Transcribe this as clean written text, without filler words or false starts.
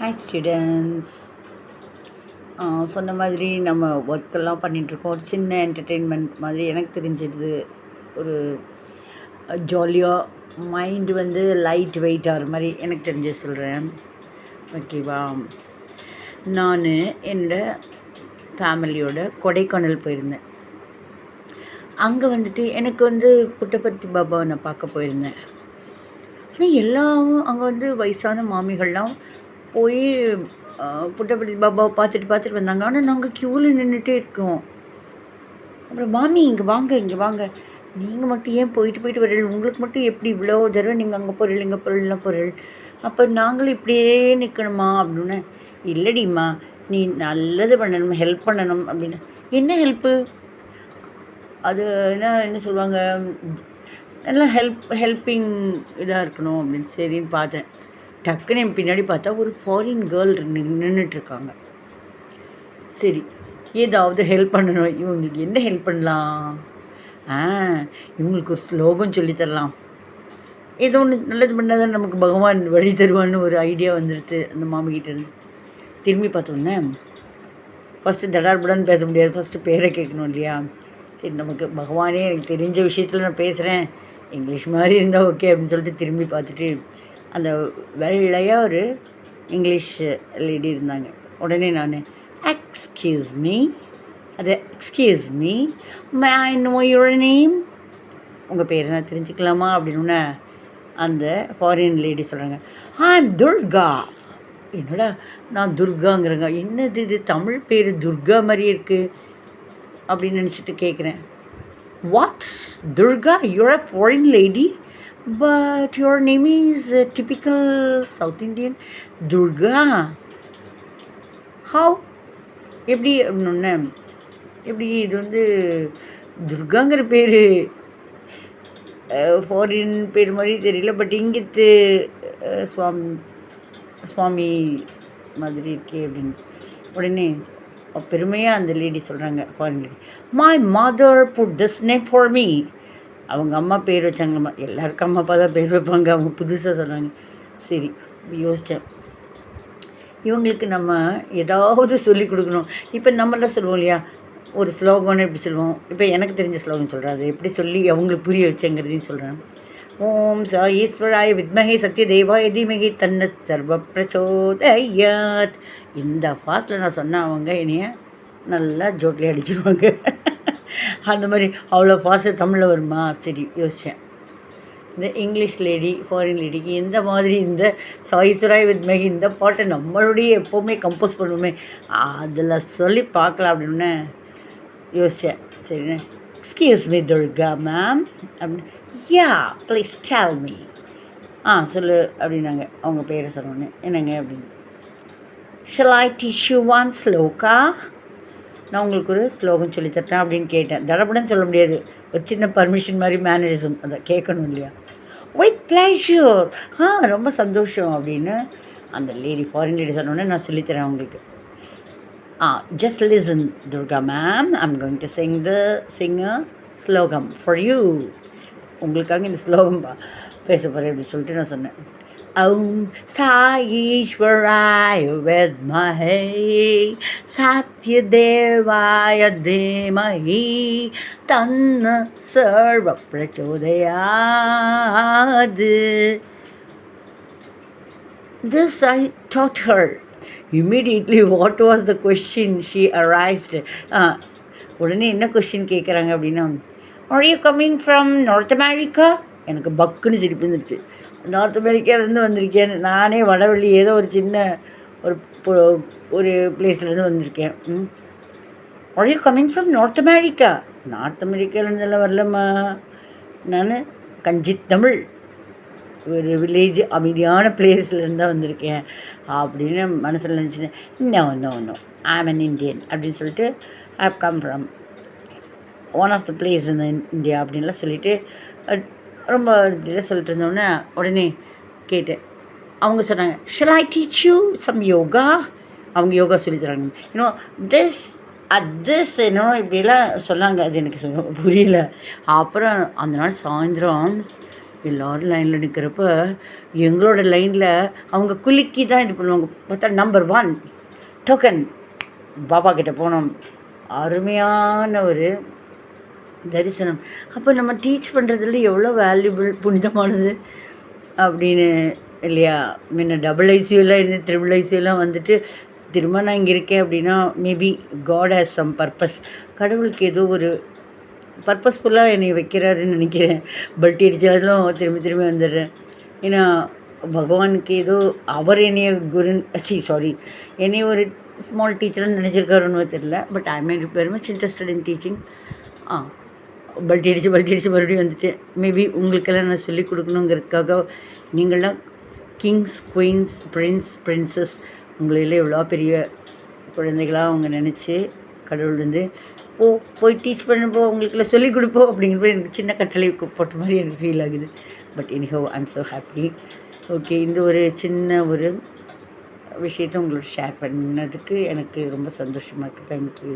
Hi students. சொன்ன மாதிரி நம்ம ஒர்க்கெல்லாம் பண்ணிகிட்ருக்கோம். ஒரு சின்ன என்டர்டெயின்மெண்ட் மாதிரி எனக்கு தெரிஞ்சது. ஒரு ஜாலியாக மைண்டு வந்து லைட் வெயிட் ஆகிற மாதிரி எனக்கு தெரிஞ்சு சொல்கிறேன். ஓகேவா? நான் என்னோடய ஃபேமிலியோட கொடைக்கானல் போயிருந்தேன். அங்கே வந்துட்டு எனக்கு வந்து புட்டபர்த்தி பாபாவை நான் பார்க்க போயிருந்தேன். ஆனால் எல்லாம் அங்கே வந்து வயசான மாமிகள்லாம் போய் புட்டபர்த்தி பாபாவை பார்த்துட்டு வந்தாங்க. ஆனால் நாங்கள் க்யூவில் நின்றுட்டே இருக்கோம். அப்புறம் மாமி இங்கே வாங்க, நீங்கள் மட்டும் ஏன் போயிட்டு வரீங்க? உங்களுக்கு மட்டும் எப்படி இவ்வளோ தடவை நீங்கள் அங்கே போகிறீங்க, இங்கே போகிறீங்க? அப்போ நாங்களும் இப்படியே நிற்கணுமா அப்படின்னு. இல்லடிம்மா, நீ நல்லது பண்ணணும், ஹெல்ப் பண்ணணும் அப்படின்னு. என்ன ஹெல்ப்பு? அது என்ன சொல்லுவாங்க, நல்லா ஹெல்ப்பிங் இதாக இருக்கணும் அப்படின்னு. சரின்னு பார்த்தேன். டக்குன்னு என் பின்னாடி பார்த்தா ஒரு ஃபாரின் கேர்ள் நின்றுட்டுருக்காங்க. சரி, ஏதாவது ஹெல்ப் பண்ணணும். இவங்களுக்கு என்ன ஹெல்ப் பண்ணலாம்? இவங்களுக்கு ஒரு ஸ்லோகம் சொல்லித்தரலாம். ஏதோ ஒன்று நல்லது பண்ணால் தான் நமக்கு பகவான் வழி தருவான்னு ஒரு ஐடியா வந்துடுது அந்த மாமிகிட்டேருந்து. திரும்பி பார்த்தோன்னே ஃபஸ்ட்டு தடார்புடான்னு பேச முடியாது, ஃபஸ்ட்டு பேரை கேட்கணும் இல்லையா? சரி, நமக்கு பகவானே எனக்கு தெரிஞ்ச விஷயத்தில் நான் பேசுகிறேன், இங்கிலீஷ் மாதிரி இருந்தால் ஓகே அப்படின்னு சொல்லிட்டு திரும்பி பார்த்துட்டு அந்த வெள்ளையாக ஒரு இங்கிலீஷ் லேடி இருந்தாங்க. உடனே நான் excuse me May I know your name? உங்கள் பேர் நான் தெரிஞ்சுக்கலாமா அப்படின்னு அந்த ஃபாரின் லேடி சொல்கிறாங்க. I am Durga. என்னடா நான் துர்காங்கிறேங்க, என்னது இது தமிழ் பேர் துர்கா மாதிரியே இருக்குது அப்படின்னு நினச்சிட்டு கேட்குறேன். What Durga, your a foreign lady but your name is typical South Indian Durga. How? எப்படி அப்படின்னே, எப்படி இது வந்து துர்காங்கிற பேர் ஃபாரின் பேர் மாதிரி தெரியல, பட் இங்கிட்டு சுவாமி மாதிரி இருக்கே அப்படின்னு. உடனே பெருமையாக அந்த லேடி சொல்கிறாங்க, foreign lady, my mother put this name for me. அவங்க அம்மா பேர் வச்சாங்கம்மா. எல்லாருக்கும் அம்மா அப்பா தான் பேர் வைப்பாங்க, அவங்க புதுசாக சொன்னாங்க. சரி, யோசித்தேன், இவங்களுக்கு நம்ம ஏதாவது சொல்லி கொடுக்கணும். இப்போ நம்மளாம் சொல்லுவோம் இல்லையா, ஒரு ஸ்லோகம்னு எப்படி சொல்லுவோம். இப்போ எனக்கு தெரிஞ்ச ஸ்லோகம் சொல்கிறேன், அது எப்படி சொல்லி அவங்களுக்கு புரிய வச்சேங்கிறதையும் சொல்கிறேன். ஓம் ச ஈஸ்வராய வித்மஹே சத்ய தேவாய தீமஹி தன்னத் சர்வ பிரச்சோதயாத். இந்த ஃபாஸ்ட்டில் நான் சொன்னால் அவங்க என்னைய நல்லா ஜோட்லி அடிச்சிடுவாங்க. அந்த மாதிரி அவ்வளோ ஃபாஸ்ட்டாக தமிழில் வருமா? சரி, யோசித்தேன். இந்த இங்கிலீஷ் லேடி ஃபாரின் லேடிக்கு எந்த மாதிரி இந்த சாய்ஸ்வராய் வித்மஹி இந்த பாட்டை நம்மளுடைய எப்போவுமே கம்போஸ் பண்ணுவோமே, அதில் சொல்லி பார்க்கலாம் அப்படின்னு யோசித்தேன். சரிண்ணே, எக்ஸ்கியூஸ் மீ துர்கா மேம் அப்படின்னு. யா ப்ளீஸ் டெல் மீ. சொல்லு அப்படின்னாங்க. அவங்க பேரை சொன்னோன்னே என்னங்க அப்படின்னு. Shall I teach you one shloka? நான் உங்களுக்கு ஒரு ஸ்லோகம் சொல்லித்தரேன் அப்படின்னு கேட்டேன். தடப்படன்னு சொல்ல முடியாது, ஒரு சின்ன பர்மிஷன் மாதிரி மேனரிசம், அதை கேட்கணும் இல்லையா? வித் ப்ளஷர், ரொம்ப சந்தோஷம் அப்படின்னு அந்த லேடி ஃபாரின் லேடி சொன்னோன்னே நான் சொல்லித்தரேன் உங்களுக்கு. Just listen Durga ma'am, I'm going to sing a slokam for you. உங்களுக்காக இந்த ஸ்லோகம் பேச போகிறேன் அப்படின்னு சொல்லிட்டு நான் சொன்னேன். ஓம் சாயீஸ்வராய வித்மஹே சத்ய தேவாய தீமஹி தன்ன சர்வ பிரச்சோதயாத். This I taught her. Immediately what was the question she asked? உடனே என்ன கொஸ்டின் கேட்குறாங்க அப்படின்னா, are you coming from North America? எனக்கு பக்குன்னு சிரிப்பு வந்துருச்சு. நார்த் அமெரிக்காவிலேருந்து வந்திருக்கேன், நானே வடவள்ளி ஏதோ ஒரு சின்ன ஒரு பிளேஸ்லேருந்து வந்திருக்கேன். Are you coming from North America? North அமெரிக்காவிலேருந்தெல்லாம் வரலம்மா, நான் கஞ்சித் தமிழ் ஒரு வில்லேஜ் அமைதியான பிளேஸ்லேருந்து தான் வந்திருக்கேன் அப்படின்னு மனசில் நினச்சினேன். நோ ஐ ஆம் அன் இண்டியன் அப்படின்னு சொல்லிட்டு, I have come from one of the place in India அப்படின்லாம் சொல்லிவிட்டு ரொம்ப இதில் சொல்லிட்டு இருந்தோன்னே உடனே கேட்டேன். அவங்க சொன்னாங்க, shall I teach you some yoga? அவங்க யோகா சொல்லித்தராங்க. இன்னும் திஸ் என்னோ இப்படிலாம் சொன்னாங்க. அது எனக்கு புரியல. அப்புறம் அந்த நாள் சாயந்தரம் எல்லோரும் லைனில் நிற்கிறப்ப எங்களோட லைனில் அவங்க குலுக்கி தான் இது பண்ணுவாங்க. பார்த்தா நம்பர் 1 டோக்கன் பாபா கிட்ட போனோம். அருமையான ஒரு தரிசனம். அப்போ நம்ம டீச் பண்ணுறதுல எவ்வளோ வேல்யூபிள், புனிதமானது அப்படின்னு இல்லையா? முன்ன டபுள் ஐசியூலாம் இருந்து ட்ரிபிள் ஐசியூலாம் வந்துட்டு திரும்ப நான் இங்கே இருக்கேன் அப்படின்னா maybe God has some purpose. கடவுளுக்கு ஏதோ ஒரு பர்பஸ்ஃபுல்லாக என்னை வைக்கிறாருன்னு நினைக்கிறேன். பல்ட்டி அடித்தாலும் திரும்பி திரும்பி வந்துடுறேன். ஏன்னா பகவானுக்கு ஏதோ அவர் என்னைய என்னைய ஒரு ஸ்மால் டீச்சர்னு நினச்சிருக்காருன்னு தெரியல. But I mean very much interested in teaching. பல்ட்டி அடித்து மறுபடியும் வந்துட்டேன். மேபி உங்களுக்கெல்லாம் நான் சொல்லிக் கொடுக்கணுங்கிறதுக்காக நீங்களாம் கிங்ஸ், குயின்ஸ், பிரின்சஸ் உங்களெல்லாம் எவ்வளோ பெரிய குழந்தைகளாக அவங்க நினச்சி கடவுள் வந்து போய் டீச் பண்ணப்போ உங்களுக்கெல்லாம் சொல்லிக் கொடுப்போம் அப்படிங்கிறப்ப எனக்கு சின்ன கட்டளை போட்ட மாதிரி எனக்கு ஃபீல் ஆகுது. But anyhow I am so happy. Okay, இந்த ஒரு சின்ன ஒரு விஷயத்தை உங்களோட ஷேர் பண்ணதுக்கு எனக்கு ரொம்ப சந்தோஷமாக இருக்குது. தேங்க்யூ.